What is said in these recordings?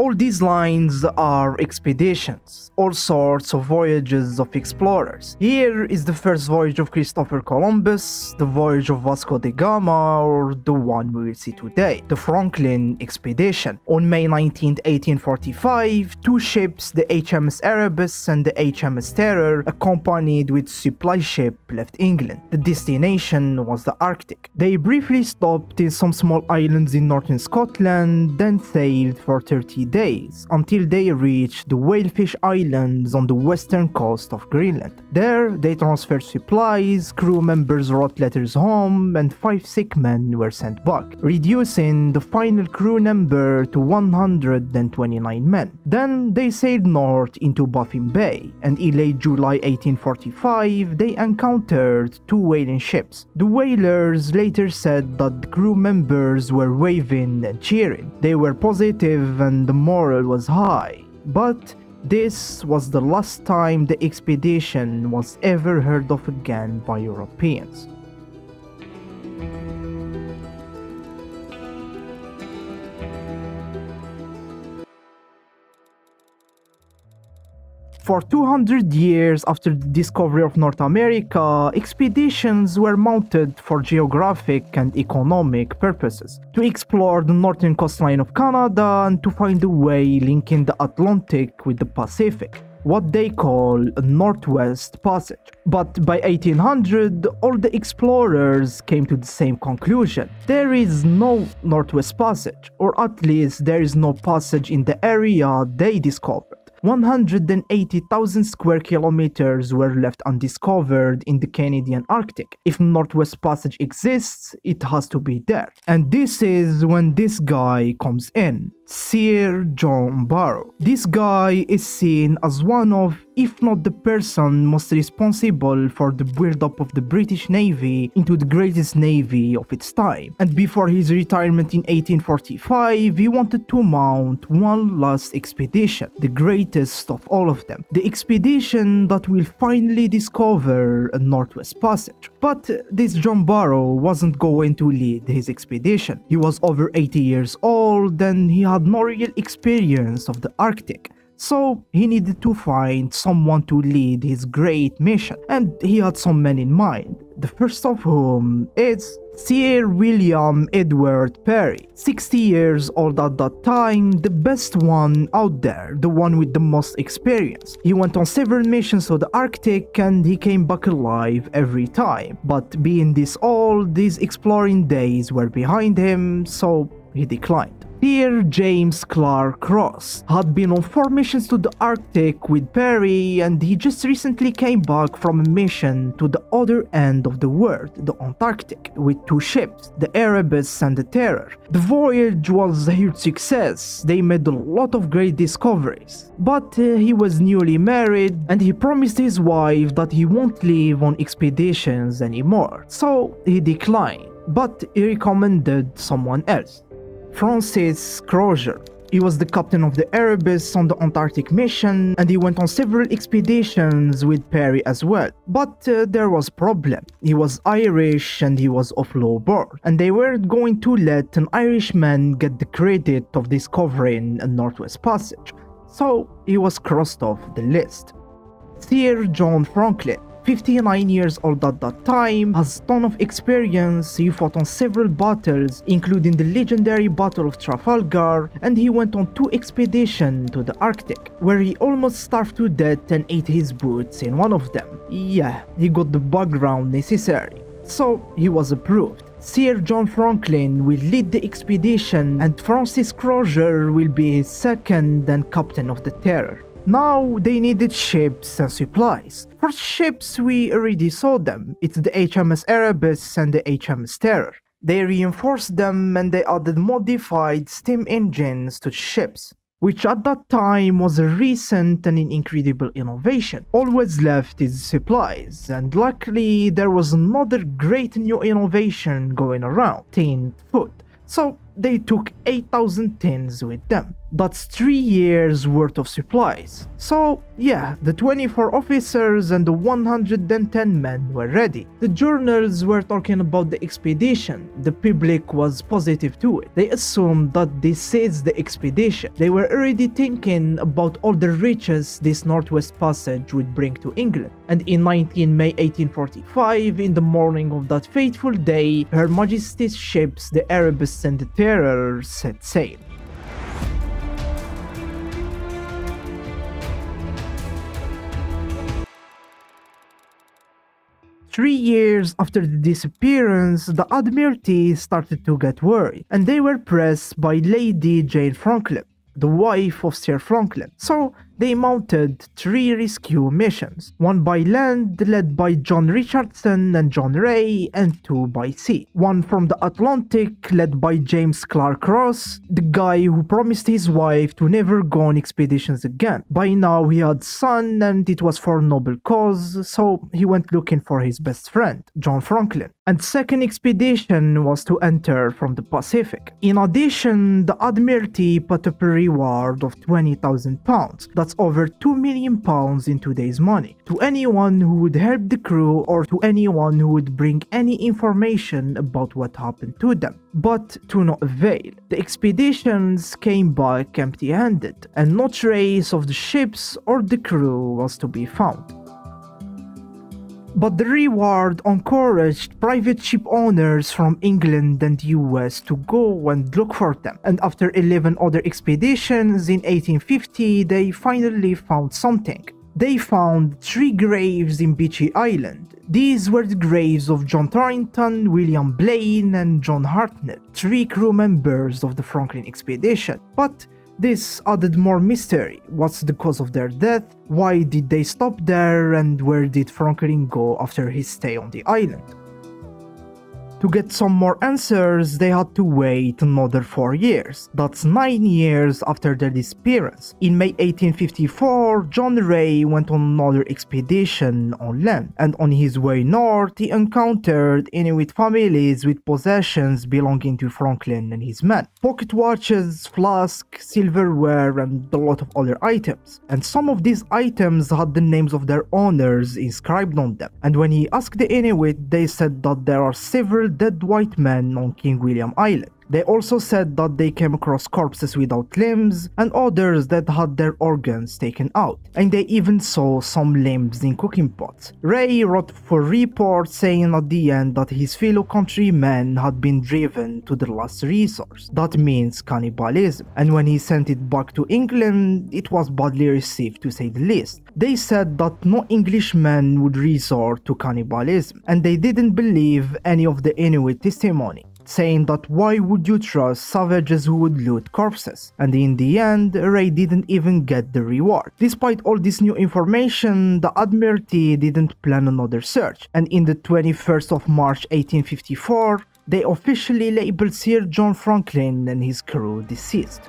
All these lines are expeditions, all sorts of voyages of explorers. Here is the first voyage of Christopher Columbus, the voyage of Vasco da Gama, or the one we will see today, the Franklin expedition. On May 19, 1845, two ships, the HMS Erebus and the HMS Terror, accompanied with supply ship, left England. The destination was the Arctic. They briefly stopped in some small islands in northern Scotland, then sailed for 30 days until they reached the Whalefish Islands on the western coast of Greenland. There, they transferred supplies, crew members wrote letters home, and 5 sick men were sent back, reducing the final crew number to 129 men. Then they sailed north into Baffin Bay, and in late July 1845, they encountered 2 whaling ships. The whalers later said that the crew members were waving and cheering. They were positive and the morale was high. But this was the last time the expedition was ever heard of again by Europeans. For 200 years after the discovery of North America, expeditions were mounted for geographic and economic purposes, to explore the northern coastline of Canada and to find a way linking the Atlantic with the Pacific, what they call a Northwest Passage. But by 1800, all the explorers came to the same conclusion. There is no Northwest Passage, or at least there is no passage in the area they discovered. 180,000 square kilometers were left undiscovered in the Canadian Arctic. If Northwest Passage exists, it has to be there. And this is when this guy comes in, Sir John Barrow. This guy is seen as one of, if not the person most responsible for the build-up of the British Navy into the greatest navy of its time. And before his retirement in 1845, he wanted to mount one last expedition, the greatest of all of them, the expedition that will finally discover a Northwest Passage. But this John Barrow wasn't going to lead his expedition. He was over 80 years old and he had no real experience of the Arctic. So he needed to find someone to lead his great mission, and he had some men in mind, the first of whom is Sir William Edward Parry, 60 years old at that time, the best one out there, the one with the most experience. He went on several missions to the Arctic and he came back alive every time, but being this old, these exploring days were behind him, so he declined. Sir James Clark Ross had been on 4 missions to the Arctic with Parry, and he just recently came back from a mission to the other end of the world, the Antarctic, with 2 ships, the Erebus and the Terror. The voyage was a huge success. They made a lot of great discoveries. But he was newly married and he promised his wife that he won't leave on expeditions anymore. So he declined, but he recommended someone else. Francis Crozier. He was the captain of the Erebus on the Antarctic mission, and he went on several expeditions with Parry as well. But there was a problem. He was Irish and he was of low birth, and they weren't going to let an Irishman get the credit of discovering a Northwest Passage. So he was crossed off the list. Sir John Franklin. 59 years old at that time, has a ton of experience. He fought on several battles, including the legendary Battle of Trafalgar, and he went on 2 expeditions to the Arctic, where he almost starved to death and ate his boots in one of them. Yeah, he got the background necessary, so he was approved. Sir John Franklin will lead the expedition, and Francis Crozier will be his second and captain of the Terror. Now they needed ships and supplies. For ships, we already saw them. It's the HMS Erebus and the HMS Terror. They reinforced them and they added modified steam engines to ships, which at that time was a recent and an incredible innovation. Always left is supplies, and luckily there was another great new innovation going around, tinned food. So they took 8,000 tins with them. That's 3 years worth of supplies. So yeah, the 24 officers and the 110 men were ready. The journals were talking about the expedition. The public was positive to it. They assumed that this is the expedition. They were already thinking about all the riches this Northwest Passage would bring to England. And in 19 May 1845, in the morning of that fateful day, Her Majesty's ships, the Erebus and the Terror, set sail. Three years after the disappearance, the Admiralty started to get worried, and they were pressed by Lady Jane Franklin, the wife of Sir Franklin. So they mounted 3 rescue missions, 1 by land led by John Richardson and John Ray, and 2 by sea. 1 from the Atlantic led by James Clark Ross, the guy who promised his wife to never go on expeditions again. By now he had a son and it was for a noble cause, so he went looking for his best friend, John Franklin. And second expedition was to enter from the Pacific. In addition, the Admiralty put up a reward of £20,000. That's over £2 million in today's money, to anyone who would help the crew or to anyone who would bring any information about what happened to them. But to no avail. The expeditions came back empty-handed, and no trace of the ships or the crew was to be found. But the reward encouraged private ship owners from England and US to go and look for them, and after 11 other expeditions in 1850 they finally found something. They found 3 graves in Beechey Island. These were the graves of John Torrington, William Blaine and John Hartnell, 3 crew members of the Franklin expedition. But this added more mystery. What's the cause of their death? Why did they stop there? And where did Franklin go after his stay on the island? To get some more answers, they had to wait another 4 years. That's 9 years after their disappearance. In May 1854, John Ray went on another expedition on land, and on his way north, he encountered Inuit families with possessions belonging to Franklin and his men. Pocket watches, flasks, silverware, and a lot of other items. And some of these items had the names of their owners inscribed on them. And when he asked the Inuit, they said that there are several dead white men on King William Island. They also said that they came across corpses without limbs and others that had their organs taken out, and they even saw some limbs in cooking pots. Ray wrote for report saying at the end that his fellow countrymen had been driven to their last resource. That means cannibalism, and when he sent it back to England, it was badly received to say the least. They said that no Englishman would resort to cannibalism, and they didn't believe any of the Inuit testimony, saying that why would you trust savages who would loot corpses? And in the end, Ray didn't even get the reward. Despite all this new information, the Admiralty didn't plan another search, and in the 21st of March 1854, they officially labeled Sir John Franklin and his crew deceased.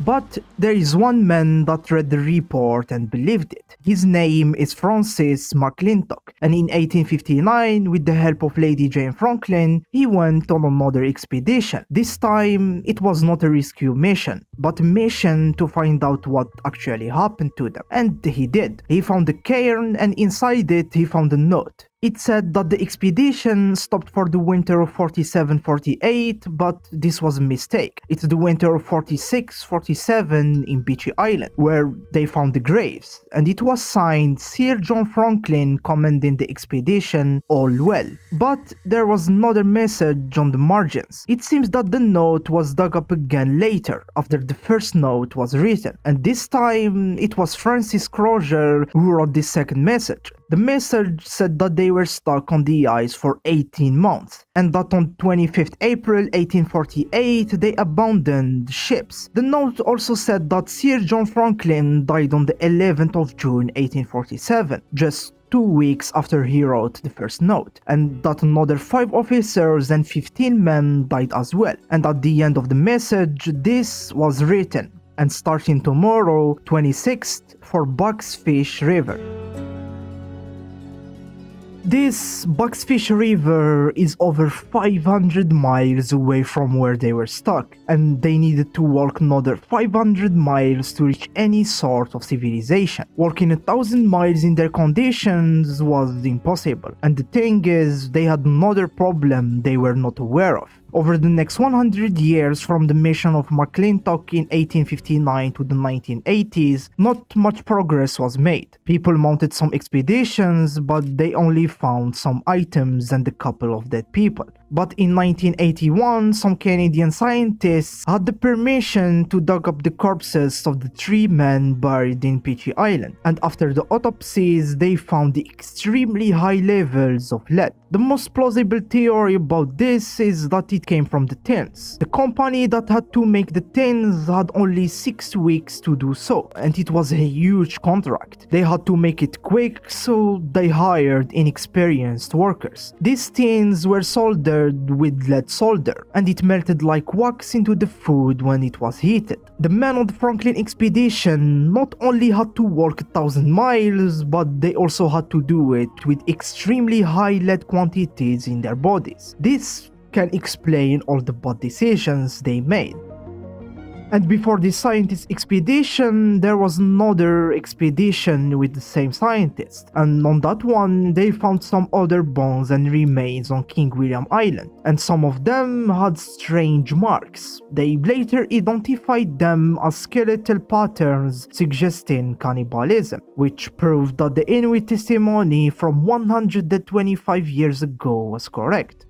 But there is one man that read the report and believed it. His name is Francis McClintock, and in 1859, with the help of Lady Jane Franklin, he went on another expedition. This time, it was not a rescue mission, but a mission to find out what actually happened to them. And he did. He found a cairn, and inside it, he found a note. It said that the expedition stopped for the winter of 47-48, but this was a mistake. It's the winter of 46-47 in Beechey Island, where they found the graves, and it was signed Sir John Franklin commanding the expedition, all well. But there was another message on the margins. It seems that the note was dug up again later, after the first note was written, and this time it was Francis Crozier who wrote the second message. The message said that they were stuck on the ice for 18 months, and that on 25th April 1848 they abandoned ships. The note also said that Sir John Franklin died on the 11th of June 1847, just 2 weeks after he wrote the first note, and that another 5 officers and 15 men died as well. And at the end of the message, this was written, and starting tomorrow, 26th, for Bucksfish River. This Bucksfish River is over 500 miles away from where they were stuck, and they needed to walk another 500 miles to reach any sort of civilization. Walking 1,000 miles in their conditions was impossible, and the thing is, they had another problem they were not aware of. Over the next 100 years, from the mission of McClintock in 1859 to the 1980s, not much progress was made. People mounted some expeditions, but they only found some items and a couple of dead people. But in 1981, some Canadian scientists had the permission to dig up the corpses of the 3 men buried in Peachy Island, and after the autopsies, they found the extremely high levels of lead. The most plausible theory about this is that it came from the tins. The company that had to make the tins had only 6 weeks to do so, and it was a huge contract. They had to make it quick, so they hired inexperienced workers. These tins were soldered with lead solder, and it melted like wax into the food when it was heated. The men on the Franklin expedition not only had to walk 1,000 miles, but they also had to do it with extremely high lead quantities in their bodies. This can explain all the bad decisions they made. And before this scientist expedition, there was another expedition with the same scientist, and on that one they found some other bones and remains on King William Island, and some of them had strange marks. They later identified them as skeletal patterns suggesting cannibalism, which proved that the Inuit testimony from 125 years ago was correct.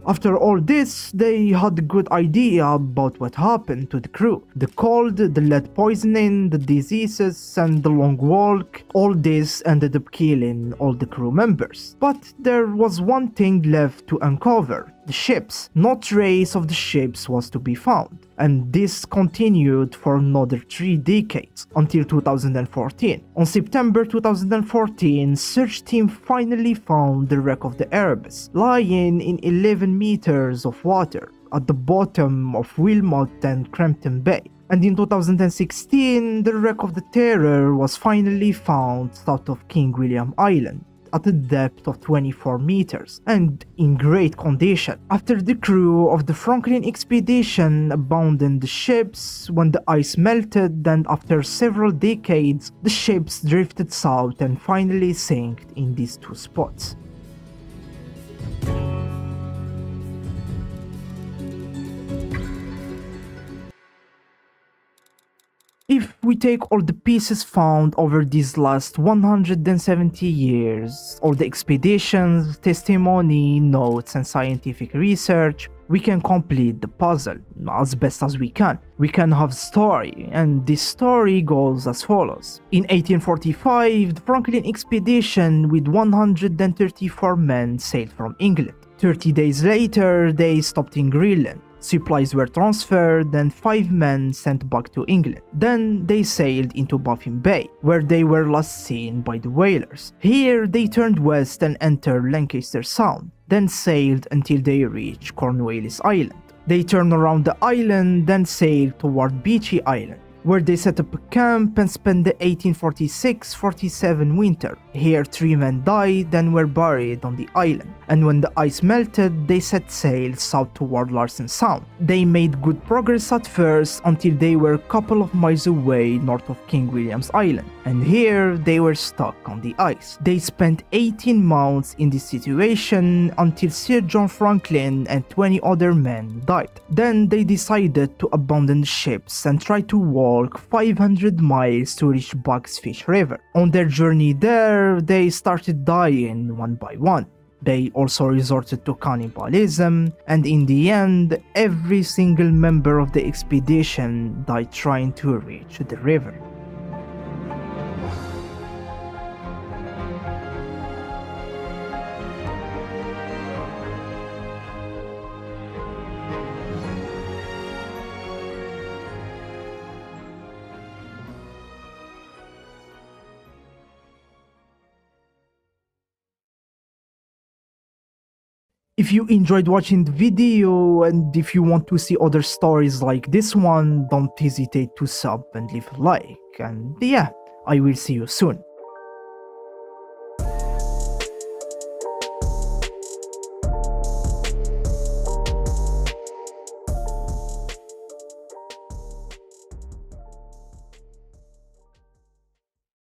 After all this, they had a good idea about what happened to the crew. The cold, the lead poisoning, the diseases, and the long walk, all this ended up killing all the crew members. But there was one thing left to uncover: the ships. No trace of the ships was to be found. And this continued for another 3 decades, until 2014. On September 2014, search team finally found the wreck of the Erebus, lying in 11 meters of water, at the bottom of Wilmot and Crampton Bay. And in 2016, the wreck of the Terror was finally found south of King William Island, at a depth of 24 meters, and in great condition. After the crew of the Franklin expedition abandoned the ships when the ice melted, and after several decades, the ships drifted south and finally sank in these 2 spots. If we take all the pieces found over these last 170 years, all the expeditions, testimony, notes, and scientific research, we can complete the puzzle as best as we can. We can have a story, and this story goes as follows. In 1845, the Franklin expedition with 134 men sailed from England. 30 days later, they stopped in Greenland. Supplies were transferred and 5 men sent back to England. Then they sailed into Baffin Bay, where they were last seen by the whalers. Here they turned west and entered Lancaster Sound, then sailed until they reached Cornwallis Island. They turned around the island, then sailed toward Beechy Island, where they set up a camp and spent the 1846-47 winter. Here 3 men died and were buried on the island, and when the ice melted, they set sail south toward Larsen Sound. They made good progress at first until they were a couple of miles away north of King William's Island, and here they were stuck on the ice. They spent 18 months in this situation until Sir John Franklin and 20 other men died. Then they decided to abandon the ships and try to walk 500 miles to reach Bucksfish River. On their journey there, they started dying one by one. They also resorted to cannibalism, and in the end, every single member of the expedition died trying to reach the river. If you enjoyed watching the video, and if you want to see other stories like this one, don't hesitate to sub and leave a like, and yeah, I will see you soon.